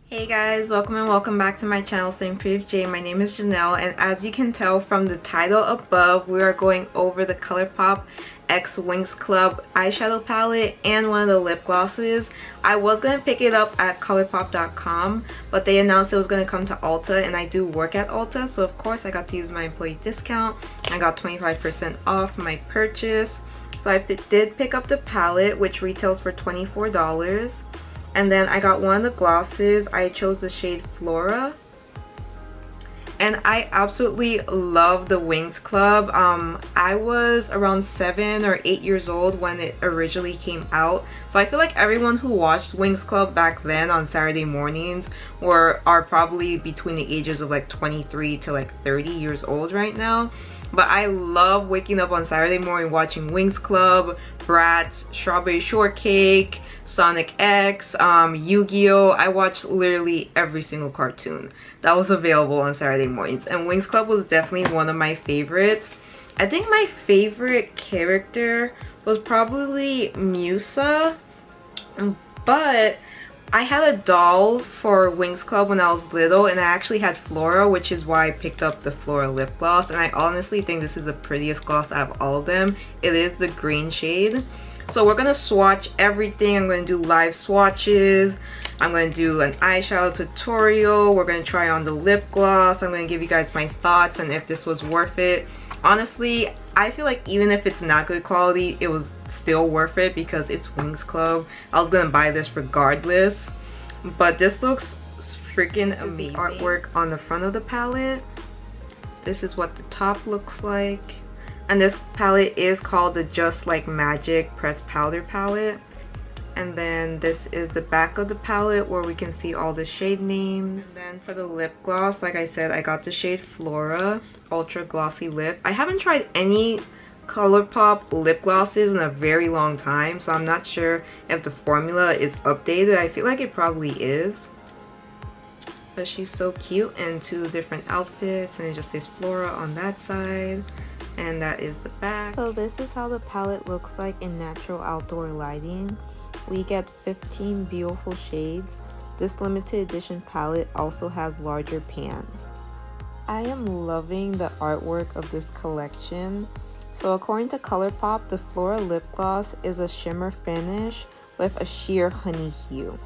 Hey guys, welcome and welcome back to my channel, St. Pretty J. My name is Janelle, and as you can tell from the title above, we are going over the Colourpop X Winx Club eyeshadow palette and one of the lip glosses. I was going to pick it up at colourpop.com, but they announced it was going to come to Ulta, and I do work at Ulta, so of course I got to use my employee discount. I got 25% off my purchase. So I did pick up the palette, which retails for $24. And then I got one of the glosses. I chose the shade Flora. And I absolutely love the Winx Club. I was around 7 or 8 years old when it originally came out. So I feel like everyone who watched Winx Club back then on Saturday mornings are probably between the ages of like 23 to like 30 years old right now. But I love waking up on Saturday morning watching Winx Club, Bratz, Strawberry Shortcake, Sonic X, Yu-Gi-Oh! I watched literally every single cartoon that was available on Saturday mornings, and Winx Club was definitely one of my favorites. I think my favorite character was probably Musa, but I had a doll for Winx Club when I was little, and I actually had Flora, which is why I picked up the Flora lip gloss, and I honestly think this is the prettiest gloss out of all of them. It is the green shade. So we're going to swatch everything. I'm going to do live swatches. I'm going to do an eyeshadow tutorial. We're going to try on the lip gloss. I'm going to give you guys my thoughts and if this was worth it. Honestly, I feel like even if it's not good quality, it was still worth it because it's Winx Club. I was going to buy this regardless. But this looks freaking amazing. Artwork on the front of the palette. This is what the top looks like. And this palette is called the Just Like Magic Pressed Powder palette. And then this is the back of the palette where we can see all the shade names. And then for the lip gloss, like I said, I got the shade Flora Ultra Glossy Lip. I haven't tried any Colourpop lip glosses in a very long time, so I'm not sure if the formula is updated. I feel like it probably is. But she's so cute in two different outfits, and it just says Flora on that side. And that is the back. So this is how the palette looks like in natural outdoor lighting. We get 15 beautiful shades. This limited edition palette also has larger pans. I am loving the artwork of this collection. So according to Colourpop, the Flora lip gloss is a shimmer finish with a sheer honey hue.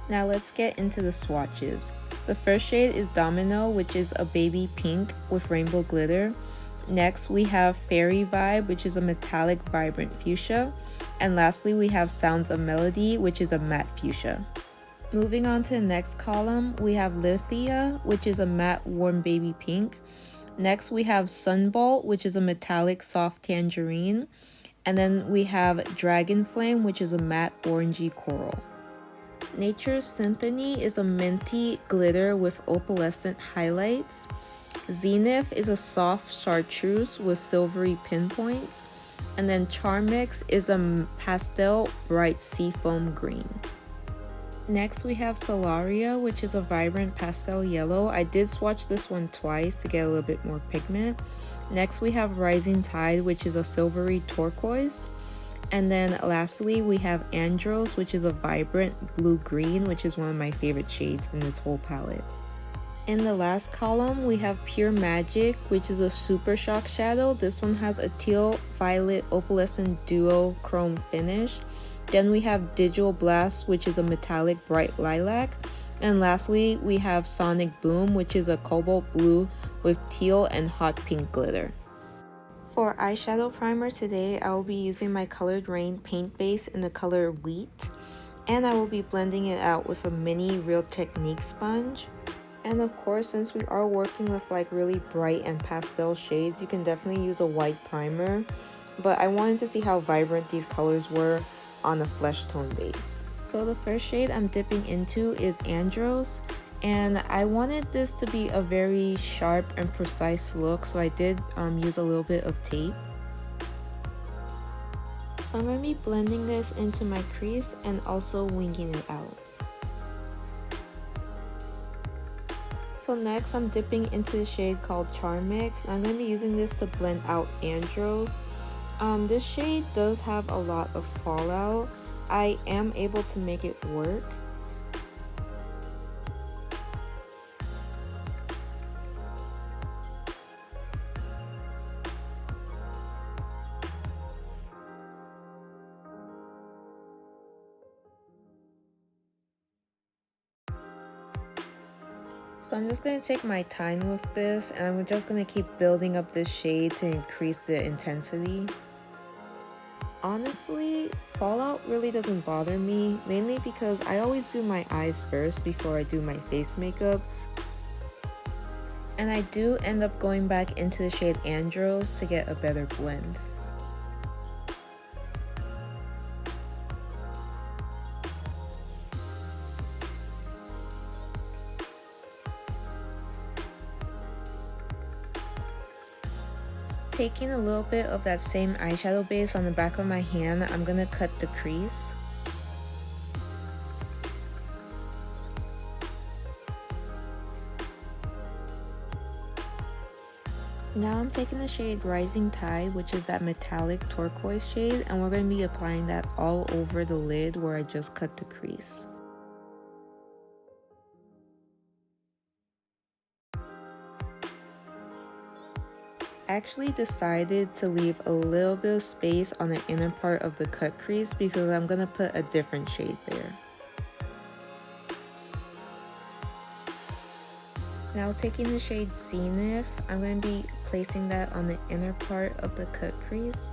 Now let's get into the swatches. The first shade is Domino, which is a baby pink with rainbow glitter. Next, we have Fairy Vibe, which is a metallic vibrant fuchsia. And lastly, we have Sounds of Melody, which is a matte fuchsia. Moving on to the next column, we have Lithia, which is a matte warm baby pink. Next, we have Sunbolt, which is a metallic soft tangerine. And then we have Dragon Flame, which is a matte orangey coral. Nature's Symphony is a minty glitter with opalescent highlights. Zenith is a soft chartreuse with silvery pinpoints. And then Charmix is a pastel bright seafoam green. Next we have Solaria, which is a vibrant pastel yellow. I did swatch this one twice to get a little bit more pigment. Next we have Rising Tide, which is a silvery turquoise. And then lastly we have Andros, which is a vibrant blue-green, which is one of my favorite shades in this whole palette. In the last column, we have Pure Magic, which is a super shock shadow. This one has a teal violet opalescent duo chrome finish. Then we have Digital Blast, which is a metallic bright lilac. And lastly, we have Sonic Boom, which is a cobalt blue with teal and hot pink glitter. For eyeshadow primer today, I will be using my Colored Rain paint base in the color Wheat. And I will be blending it out with a mini Real Technique sponge. And of course, since we are working with like really bright and pastel shades, you can definitely use a white primer. But I wanted to see how vibrant these colors were on a flesh tone base. So the first shade I'm dipping into is Andros. And I wanted this to be a very sharp and precise look, so I did use a little bit of tape. So I'm going to be blending this into my crease and also winging it out. So next I'm dipping into the shade called Charmix. I'm going to be using this to blend out Andros. This shade does have a lot of fallout. I am able to make it work. So I'm just going to take my time with this, and I'm just going to keep building up this shade to increase the intensity. Honestly, fallout really doesn't bother me, mainly because I always do my eyes first before I do my face makeup. And I do end up going back into the shade Andros to get a better blend. Taking a little bit of that same eyeshadow base on the back of my hand, I'm going to cut the crease. Now I'm taking the shade Rising Tide, which is that metallic turquoise shade, and we're going to be applying that all over the lid where I just cut the crease. Actually decided to leave a little bit of space on the inner part of the cut crease because I'm going to put a different shade there. Now taking the shade Zenith, I'm going to be placing that on the inner part of the cut crease.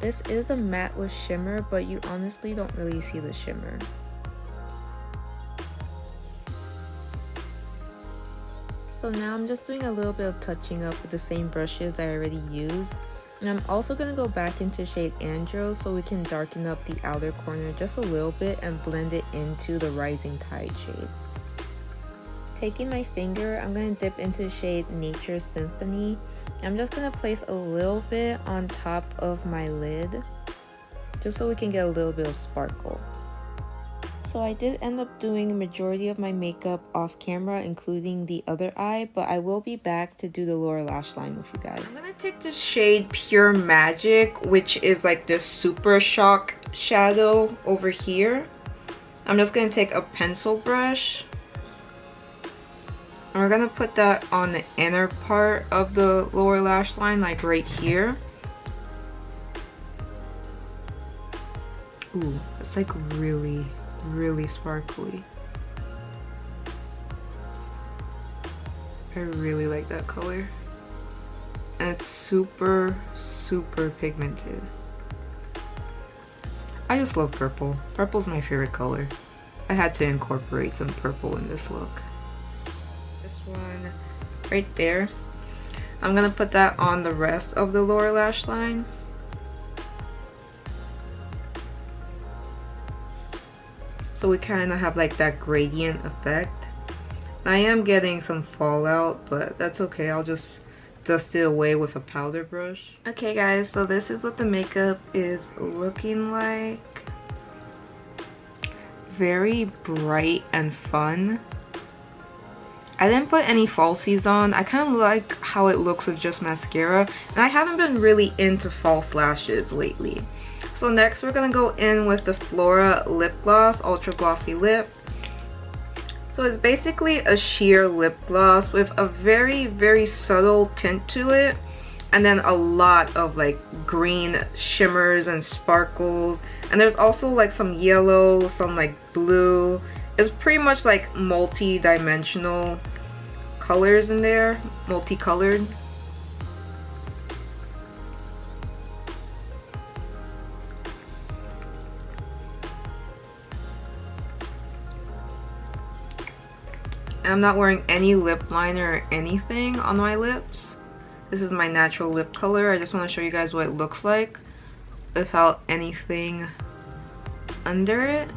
This is a matte with shimmer, but you honestly don't really see the shimmer. So now I'm just doing a little bit of touching up with the same brushes I already used. And I'm also going to go back into shade Andros so we can darken up the outer corner just a little bit and blend it into the Rising Tide shade. Taking my finger, I'm going to dip into shade Nature Symphony. I'm just going to place a little bit on top of my lid just so we can get a little bit of sparkle. So I did end up doing a majority of my makeup off camera, including the other eye, but I will be back to do the lower lash line with you guys. I'm going to take the shade Pure Magic, which is like this Super Shock shadow over here. I'm just going to take a pencil brush. And we're going to put that on the inner part of the lower lash line, like right here. Ooh, it's like really sparkly. I really like that color. And it's super pigmented. I just love purple. Purple's my favorite color. I had to incorporate some purple in this look. This one right there. I'm gonna put that on the rest of the lower lash line. So we kind of have like that gradient effect. I am getting some fallout, but that's okay. I'll just dust it away with a powder brush. Okay guys, so this is what the makeup is looking like. Very bright and fun. I didn't put any falsies on. I kind of like how it looks with just mascara, and I haven't been really into false lashes lately. So next we're gonna go in with the Flora lip gloss, ultra glossy lip. So it's basically a sheer lip gloss with a very subtle tint to it, and then a lot of like green shimmers and sparkles, and there's also like some yellow, some like blue. It's pretty much like multi-dimensional colors in there, multicolored. I'm not wearing any lip liner or anything on my lips. This is my natural lip color. I just want to show you guys what it looks like without anything under it.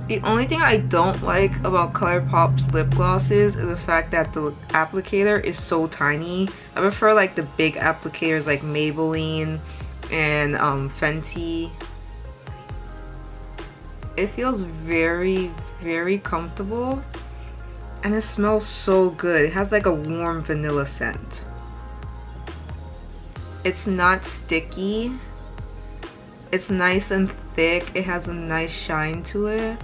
The only thing I don't like about Colourpop's lip glosses is the fact that the applicator is so tiny. I prefer like the big applicators like Maybelline and Fenty. It feels very comfortable, and it smells so good. It has like a warm vanilla scent. It's not sticky. It's nice and thick. It has a nice shine to it.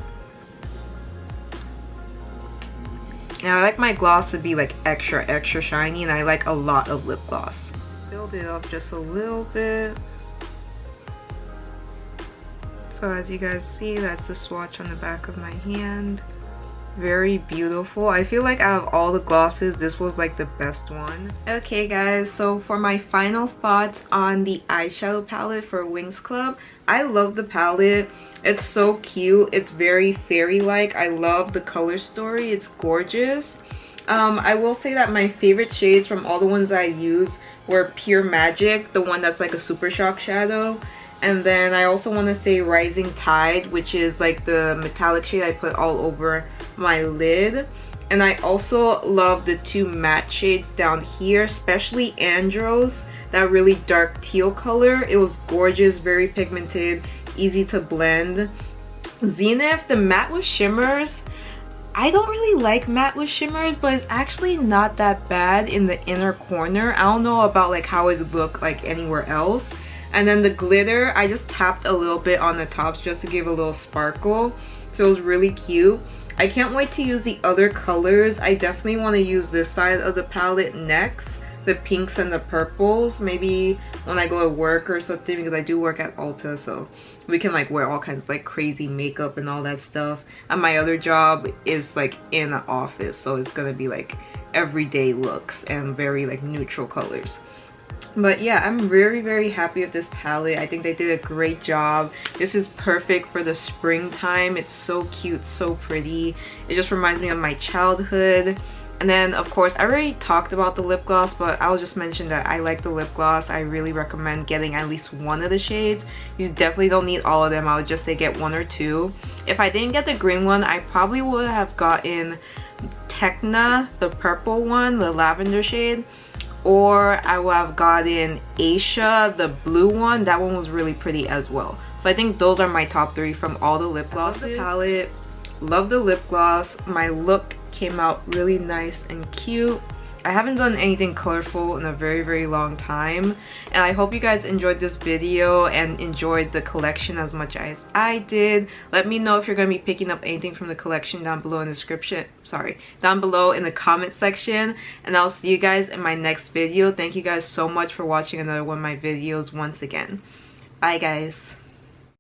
And I like my gloss to be like extra shiny, and I like a lot of lip gloss. Build it up just a little bit. So So as you guys see, that's the swatch on the back of my hand. Very beautiful. I feel like out of all the glosses, this was like the best one. Okay guys, so for my final thoughts on the eyeshadow palette for Winx Club, I love the palette. It's so cute. It's very fairy-like. I love the color story. It's gorgeous. I will say that my favorite shades from all the ones I used were Pure Magic, the one that's like a super shock shadow. And then I also want to say Rising Tide, which is like the metallic shade I put all over my lid. And I also love the two matte shades down here, especially Andros, that really dark teal color. It was gorgeous, very pigmented, easy to blend. Zenith, the matte with shimmers. I don't really like matte with shimmers, but it's actually not that bad in the inner corner. I don't know about like how it would look like anywhere else. And then the glitter, I just tapped a little bit on the tops just to give a little sparkle. So it was really cute. I can't wait to use the other colors. I definitely want to use this side of the palette next. The pinks and the purples. Maybe when I go to work or something, because I do work at Ulta, so we can like wear all kinds of like crazy makeup and all that stuff. And my other job is like in an office, so it's gonna be like everyday looks and very like neutral colors. But yeah, I'm very happy with this palette. I think they did a great job. This is perfect for the springtime. It's so cute, so pretty. It just reminds me of my childhood. And then of course I already talked about the lip gloss, but I'll just mention that I like the lip gloss. I really recommend getting at least one of the shades. You definitely don't need all of them. I would just say get one or two. If I didn't get the green one, I probably would have gotten Tecna, the purple one, the lavender shade. Or I would have gotten Asia, the blue one. That one was really pretty as well. So I think those are my top three from all the lip glosses. Love the palette, love the lip gloss. My look came out really nice and cute. I haven't done anything colorful in a very long time, and I hope you guys enjoyed this video and enjoyed the collection as much as I did. Let me know if you're going to be picking up anything from the collection down below in the description, down below in the comment section, and I'll see you guys in my next video. Thank you guys so much for watching another one of my videos once again. Bye guys.